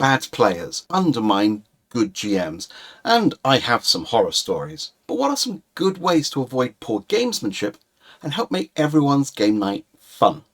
bad players undermine good GMs, and I have some horror stories. But what are some good ways to avoid poor gamesmanship and help make everyone's game night fun?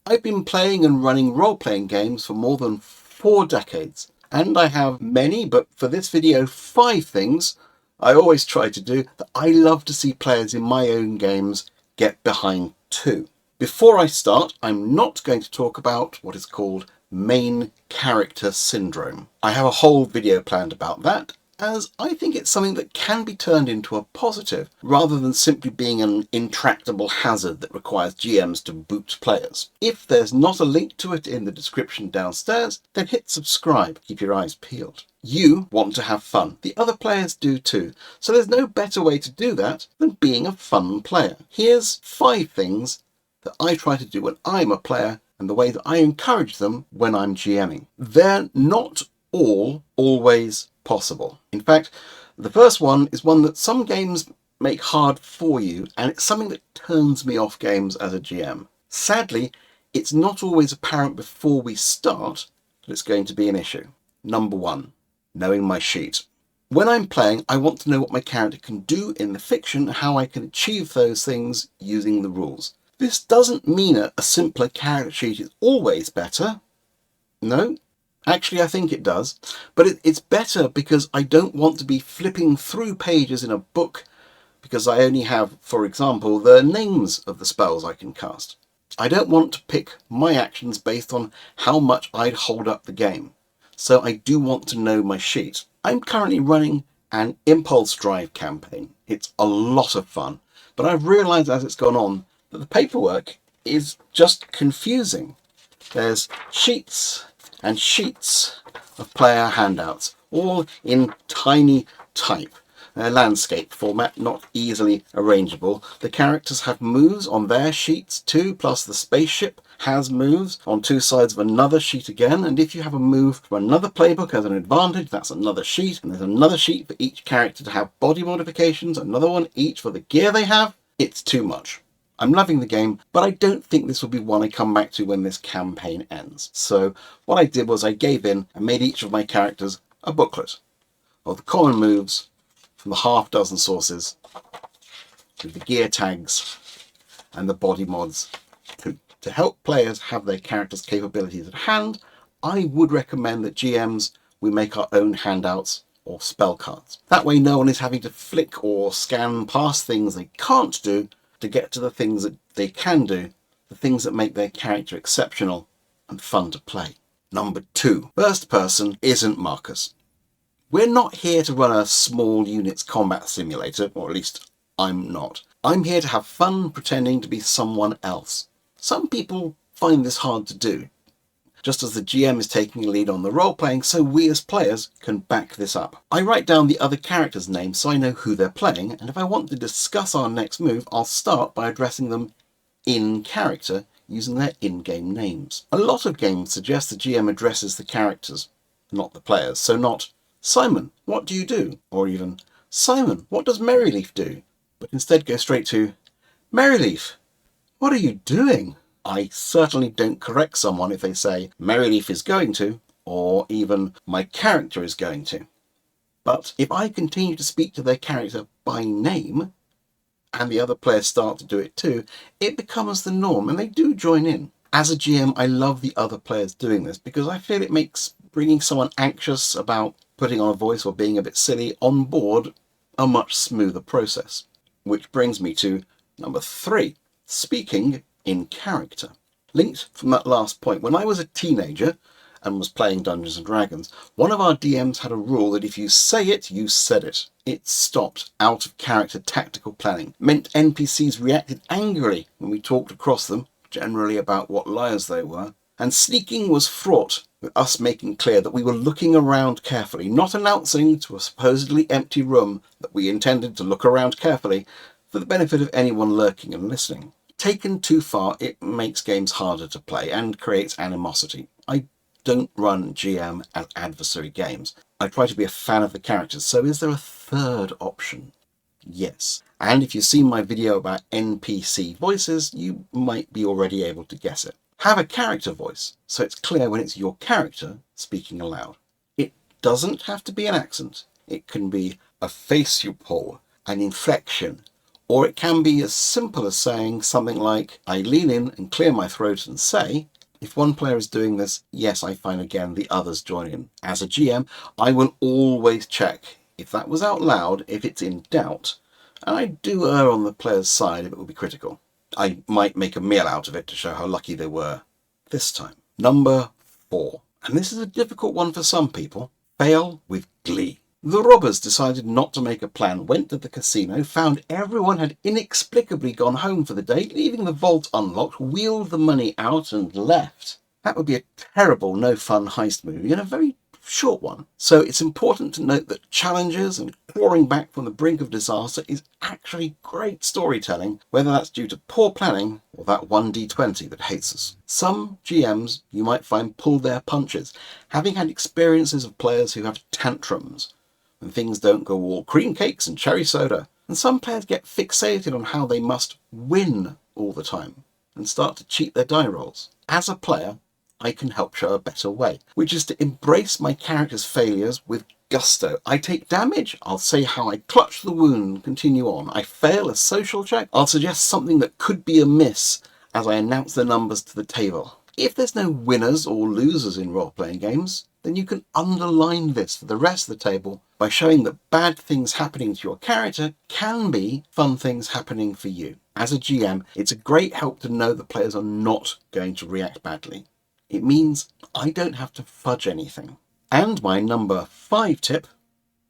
I've been playing and running role-playing games for more than 4 decades, and I have many, but for this video, 5 things I always try to do that I love to see players in my own games get behind too. Before I start, I'm not going to talk about what is called main character syndrome. I have a whole video planned about that, as I think it's something that can be turned into a positive, rather than simply being an intractable hazard that requires GMs to boot players. If there's not a link to it in the description downstairs, then hit subscribe, keep your eyes peeled. You want to have fun. The other players do too. So there's no better way to do that than being a fun player. Here's 5 things that I try to do when I'm a player and the way that I encourage them when I'm GMing. They're not all always possible. In fact, the first one is one that some games make hard for you, and it's something that turns me off games as a GM. Sadly, it's not always apparent before we start that it's going to be an issue. Number 1, knowing my sheet. When I'm playing, I want to know what my character can do in the fiction and how I can achieve those things using the rules. This doesn't mean a simpler character sheet is always better. No. Actually, I think it does, but it's better because I don't want to be flipping through pages in a book because I only have, for example, the names of the spells I can cast. I don't want to pick my actions based on how much I'd hold up the game, so I do want to know my sheet. I'm currently running an impulse drive campaign. It's a lot of fun, but I've realised as it's gone on that the paperwork is just confusing. There's sheets and sheets of player handouts, all in tiny type, landscape format, not easily arrangeable. The characters have moves on their sheets too, plus the spaceship has moves on 2 sides of another sheet again, and if you have a move from another playbook as an advantage, that's another sheet, and there's another sheet for each character to have body modifications, another one each for the gear they have. It's too much. I'm loving the game, but I don't think this will be one I come back to when this campaign ends. So what I did was I gave in and made each of my characters a booklet of the common moves from the half-dozen sources, with the gear tags and the body mods too. To help players have their characters' capabilities at hand, I would recommend that GMs, we make our own handouts or spell cards. That way no one is having to flick or scan past things they can't do to get to the things that they can do, the things that make their character exceptional and fun to play. Number 2, first person isn't Marcus. We're not here to run a small units combat simulator, or at least I'm not. I'm here to have fun pretending to be someone else. Some people find this hard to do. Just as the GM is taking a lead on the role-playing, so we as players can back this up. I write down the other characters' names so I know who they're playing, and if I want to discuss our next move, I'll start by addressing them in character using their in-game names. A lot of games suggest the GM addresses the characters, not the players, so not "Simon, what do you do?" or even "Simon, what does Merryleaf do?" but instead go straight to "Merryleaf, what are you doing?" I certainly don't correct someone if they say Merryleaf is going to, or even my character is going to. But if I continue to speak to their character by name, and the other players start to do it too, it becomes the norm and they do join in. As a GM, I love the other players doing this because I feel it makes bringing someone anxious about putting on a voice or being a bit silly on board a much smoother process. Which brings me to number 3, speaking in character. Linked from that last point, when I was a teenager and was playing Dungeons & Dragons, one of our DMs had a rule that if you say it, you said it. It stopped out of character tactical planning. It meant NPCs reacted angrily when we talked across them, generally about what liars they were, and sneaking was fraught with us making clear that we were looking around carefully, not announcing to a supposedly empty room that we intended to look around carefully for the benefit of anyone lurking and listening. Taken too far, it makes games harder to play and creates animosity. I don't run GM as adversary games. I try to be a fan of the characters, so is there a third option? Yes. And if you've seen my video about NPC voices, you might be already able to guess it. Have a character voice, so it's clear when it's your character speaking aloud. It doesn't have to be an accent. It can be a face you pull, an inflection, or it can be as simple as saying something like, I lean in and clear my throat and say. If one player is doing this, yes, I find again the others join in. As a GM, I will always check if that was out loud, if it's in doubt, and I do err on the player's side if it would be critical. I might make a meal out of it to show how lucky they were this time. Number 4, and this is a difficult one for some people, fail with glee. The robbers decided not to make a plan, went to the casino, found everyone had inexplicably gone home for the day, leaving the vault unlocked, wheeled the money out and left. That would be a terrible no-fun heist movie and a very short one. So it's important to note that challenges and clawing back from the brink of disaster is actually great storytelling, whether that's due to poor planning or that 1d20 that hates us. Some GMs you might find pull their punches, having had experiences of players who have tantrums when things don't go all cream cakes and cherry soda. And some players get fixated on how they must win all the time and start to cheat their die rolls. As a player, I can help show a better way, which is to embrace my character's failures with gusto. I take damage, I'll say how I clutch the wound and continue on. I fail a social check, I'll suggest something that could be amiss as I announce the numbers to the table. If there's no winners or losers in role-playing games, then you can underline this for the rest of the table by showing that bad things happening to your character can be fun things happening for you. As a GM, it's a great help to know that players are not going to react badly. It means I don't have to fudge anything. And my number 5 tip,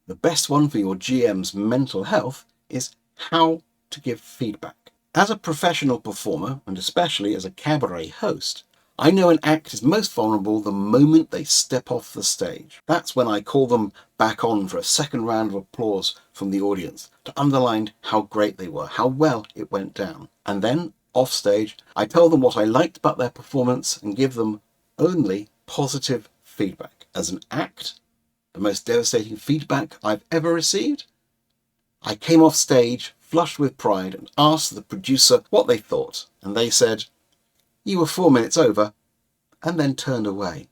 the best one for your GM's mental health, is how to give feedback. As a professional performer, and especially as a cabaret host, I know an act is most vulnerable the moment they step off the stage. That's when I call them back on for a second round of applause from the audience to underline how great they were, how well it went down. And then, off stage, I tell them what I liked about their performance and give them only positive feedback. As an act, the most devastating feedback I've ever received, I came off stage flushed with pride and asked the producer what they thought, and they said, "You were 4 minutes over," and then turned away.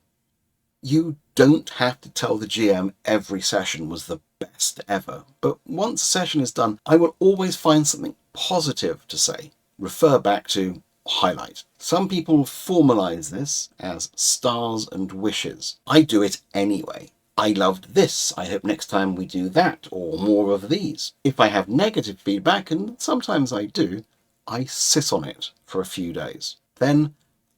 You don't have to tell the GM every session was the best ever, but once a session is done, I will always find something positive to say. Refer back to highlight. Some people formalize this as stars and wishes. I do it anyway. I loved this. I hope next time we do that, or more of these. If I have negative feedback, and sometimes I do, I sit on it for a few days. Then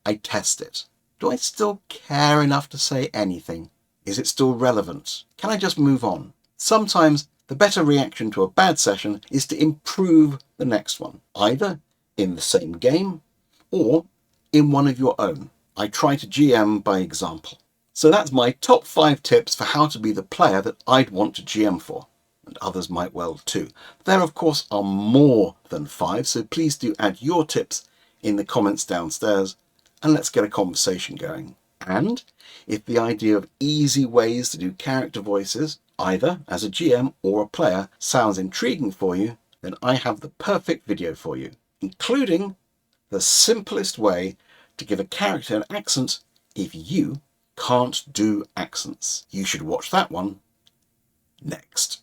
I test it. Do I still care enough to say anything? Is it still relevant? Can I just move on? Sometimes the better reaction to a bad session is to improve the next one, either in the same game or in one of your own. I try to GM by example. So that's my top 5 tips for how to be the player that I'd want to GM for. And others might well too. There of course are more than 5, so please do add your tips in the comments downstairs and let's get a conversation going. And if the idea of easy ways to do character voices, either as a GM or a player, sounds intriguing for you, then I have the perfect video for you, including the simplest way to give a character an accent if you can't do accents. You should watch that one next.